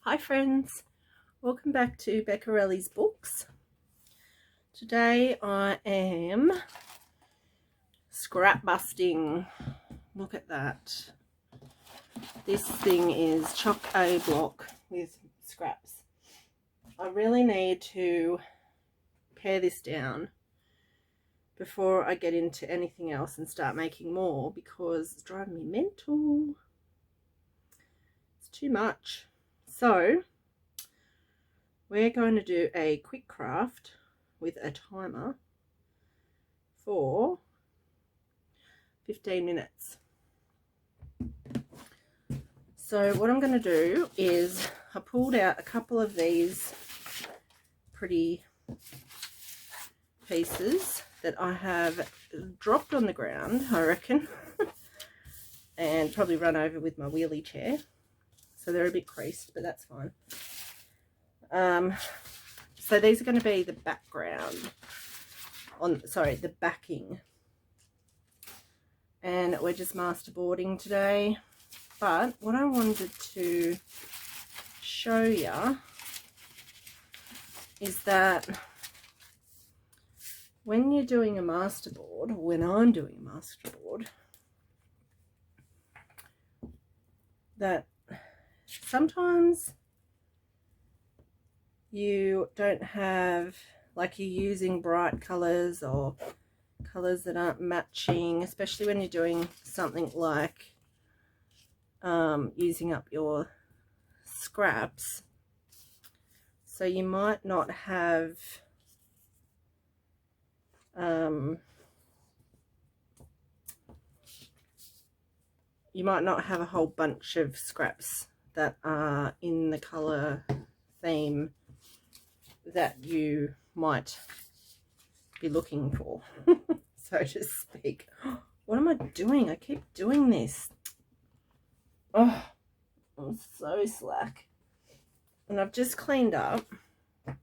Hi friends, welcome back to Beccarelli's Books. Today I am scrap busting. Look at that. This thing is chock a block with scraps. I really need to pare this down before I get into anything else and start making more because it's driving me mental. It's too much. So we're going to do a quick craft with a timer for 15 minutes. So what I'm going to do is I pulled out a couple of these pretty pieces that I have dropped on the ground, I reckon, and probably run over with my wheelie chair. So they're a bit creased, but that's fine. So these are going to be the background the backing, and we're just masterboarding today. But what I wanted to show you is that when you're doing a masterboard, or when I'm doing a masterboard, that sometimes you don't have, like, you're using bright colors or colors that aren't matching, especially when you're doing something like using up your scraps. So you might not have a whole bunch of scraps that are in the color theme that you might be looking for, so to speak. What am I doing? I keep doing this. Oh, I'm so slack. And I've just cleaned up. You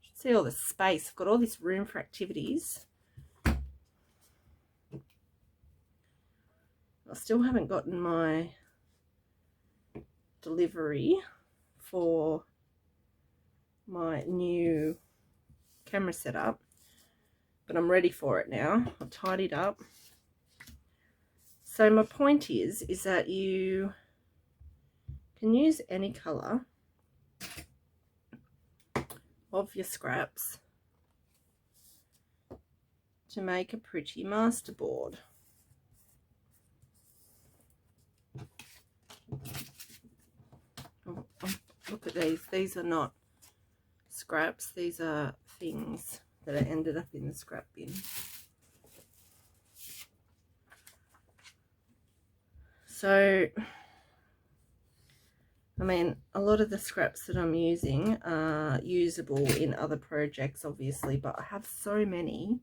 should see all the space. I've got all this room for activities. I still haven't gotten my delivery for my new camera setup, but I'm ready for it now. I've tidied up. So my point is that you can use any color of your scraps to make a pretty masterboard. Oh, look at these. These are not scraps. These are things that I ended up in the scrap bin. So, I mean, a lot of the scraps that I'm using are usable in other projects, obviously, but I have so many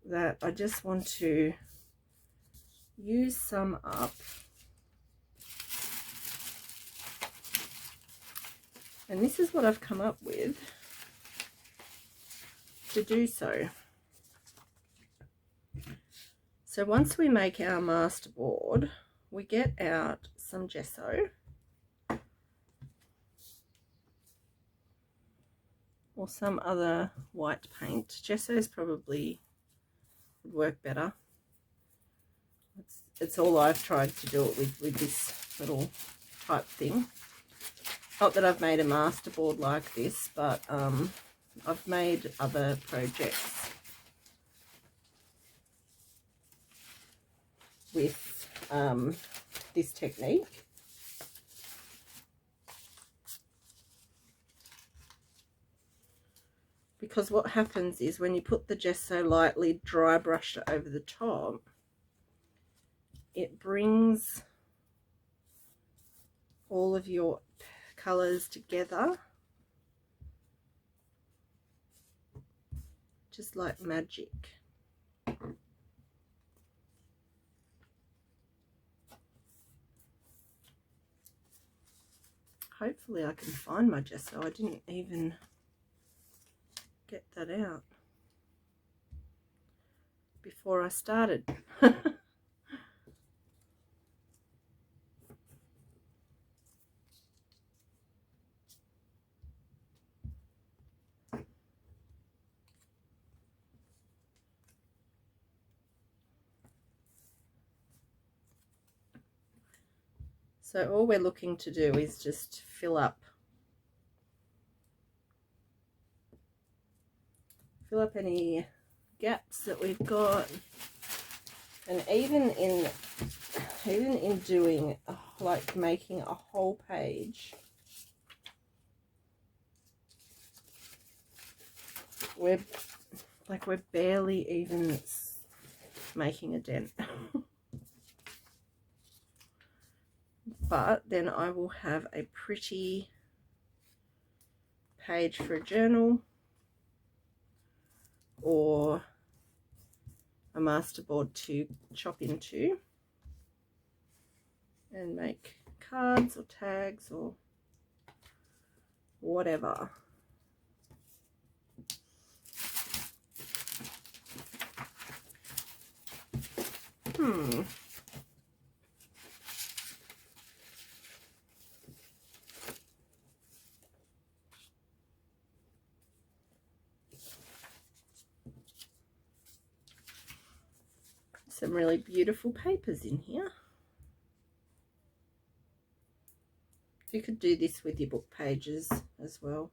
that I just want to use some up. And this is what I've come up with to do so. So once we make our masterboard, we get out some gesso, or some other white paint. Gesso is probably would work better. It's all I've tried to do it with this little type thing. Not that I've made a masterboard like this, but I've made other projects with this technique. Because what happens is when you put the gesso lightly dry brushed over the top, it brings all of your colours together just like magic. Hopefully I can find my gesso. I didn't even get that out before I started. So all we're looking to do is just fill up any gaps that we've got. And even in doing, like making a whole page, we're barely even making a dent. But then I will have a pretty page for a journal or a masterboard to chop into and make cards or tags or whatever. Some really beautiful papers in here. You could do this with your book pages as well.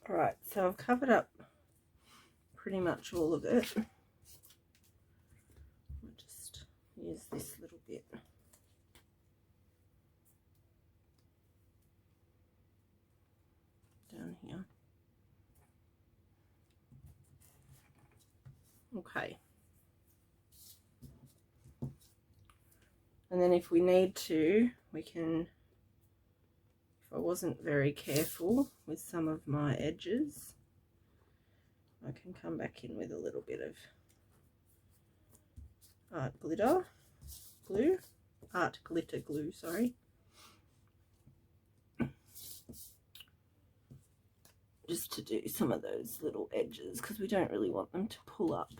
Alright, so I've covered up pretty much all of it. I'll just use this little bit. Down here. Okay. And then if we need to, we can, if I wasn't very careful with some of my edges, I can come back in with a little bit of art glitter glue, sorry. Just to do some of those little edges, because we don't really want them to pull up.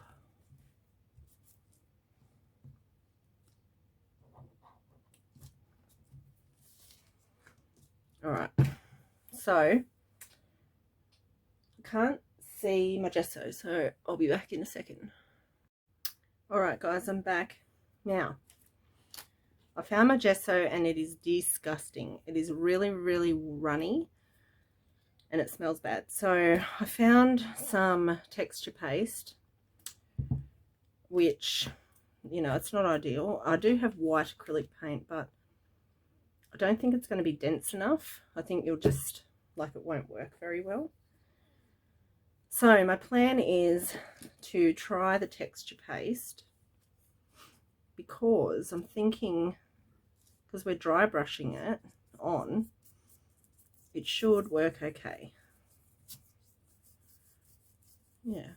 All right, so I can't see my gesso, so I'll be back in a second. All right, guys, I'm back. Now, I found my gesso and it is disgusting. It is really, really runny and it smells bad. So I found some texture paste, which, you know, it's not ideal. I do have white acrylic paint, but I don't think it's going to be dense enough. I think you'll just, like, it won't work very well. So my plan is to try the texture paste, because I'm thinking, because we're dry brushing it on, it should work okay. Yeah.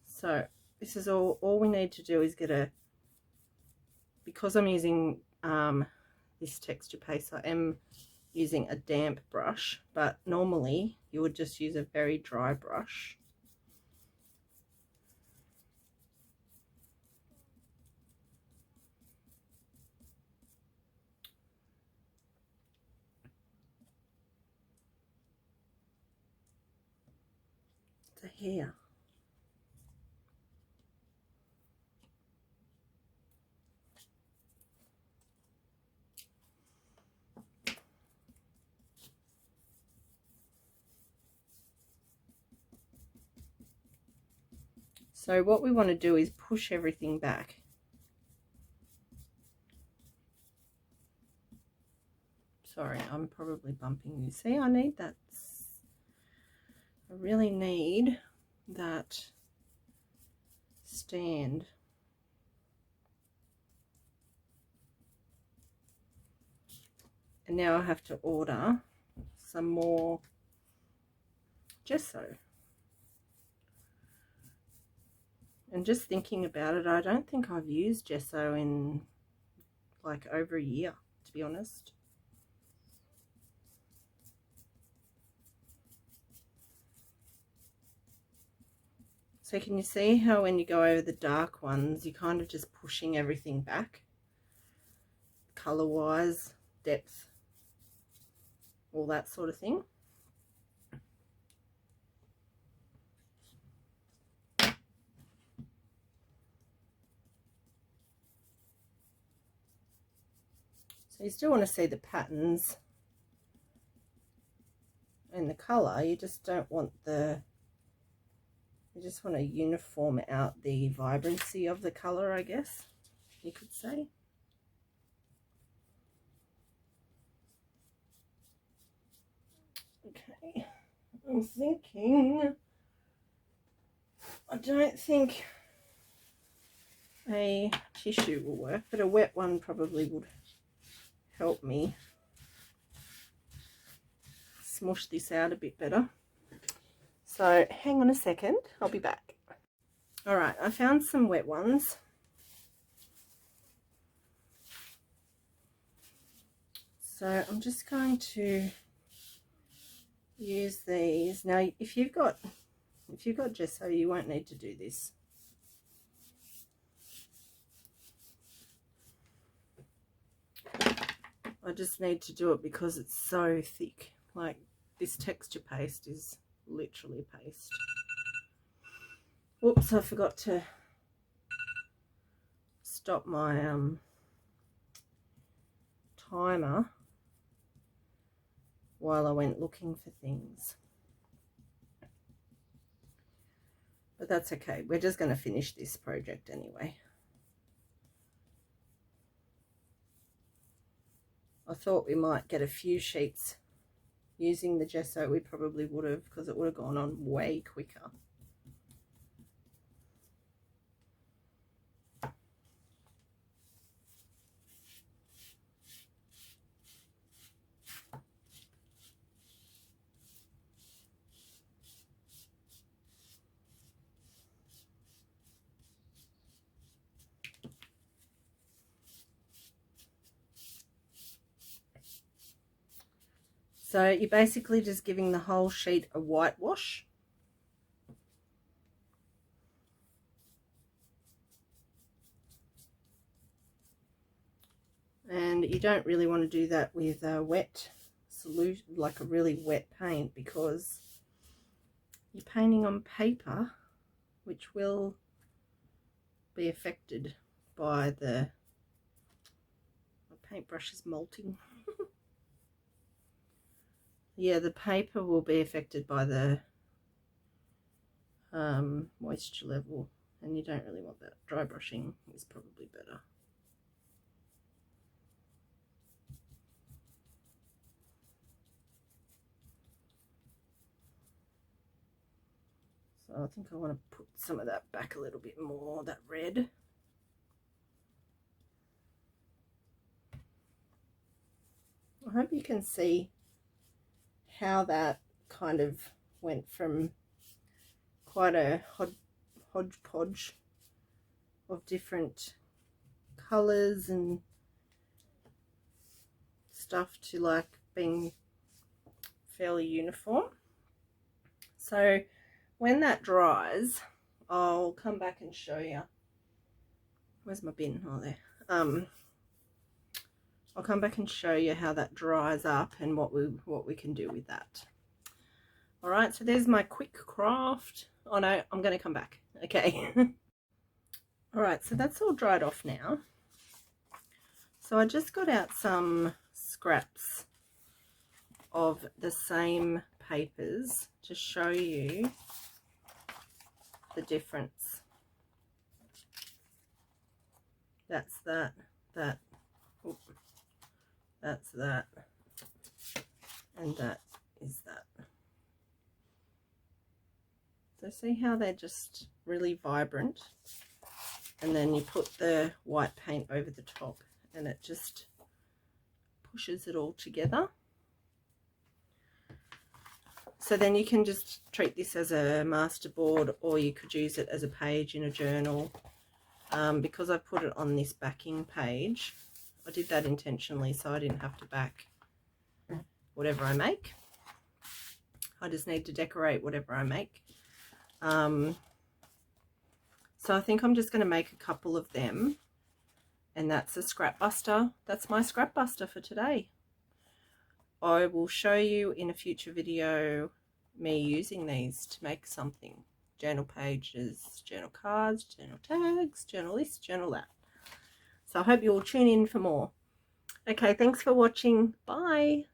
So this is all we need to do is get a, because I'm using this texture paste, I am using a damp brush, but normally you would just use a very dry brush. So here. So what we want to do is push everything back. Sorry, I'm probably bumping you. See, I need that. I really need that stand. And now I have to order some more gesso. And just thinking about it, I don't think I've used gesso in like over a year, to be honest. So can you see how when you go over the dark ones, you're kind of just pushing everything back, color wise, depth, all that sort of thing. So you still want to see the patterns and the color, you just don't want the, you just want to uniform out the vibrancy of the color, I guess you could say. Okay, I'm thinking, I don't think a tissue will work, but a wet one probably would help me smush this out a bit better. So hang on a second, I'll be back. All right, I found some wet ones. So I'm just going to use these. Now, if you've got gesso, you won't need to do this. I just need to do it because it's so thick. Like, this texture paste is literally paste. Oops, I forgot to stop my timer while I went looking for things. But that's okay. We're just going to finish this project anyway. I thought we might get a few sheets using the gesso. We probably would have, because it would have gone on way quicker. So you're basically just giving the whole sheet a whitewash. And you don't really want to do that with a wet solution, like a really wet paint, because you're painting on paper, which will be affected by the, my paintbrush is molting. Yeah, the paper will be affected by the moisture level, and you don't really want that. Dry brushing is probably better. So I think I want to put some of that back a little bit more, that red. I hope you can see how that kind of went from quite a hodgepodge of different colors and stuff to like being fairly uniform. So when that dries, I'll come back and show you. Where's my bin? Oh, there. I'll come back and show you how that dries up and what we can do with that. All right, so there's my quick craft. Oh no, I'm going to come back. Okay. All right, so that's all dried off now. So I just got out some scraps of the same papers to show you the difference. That's that, oops, that's that, and that is that. So see how they're just really vibrant, and then you put the white paint over the top and it just pushes it all together. So then you can just treat this as a masterboard, or you could use it as a page in a journal. Because I put it on this backing page, I did that intentionally so I didn't have to back whatever I make. I just need to decorate whatever I make. So I think I'm just going to make a couple of them, and that's a scrap buster. That's my scrap buster for today. I will show you in a future video me using these to make something. Journal pages, journal cards, journal tags, journal this, journal that. So I hope you will tune in for more. Okay, thanks for watching. Bye.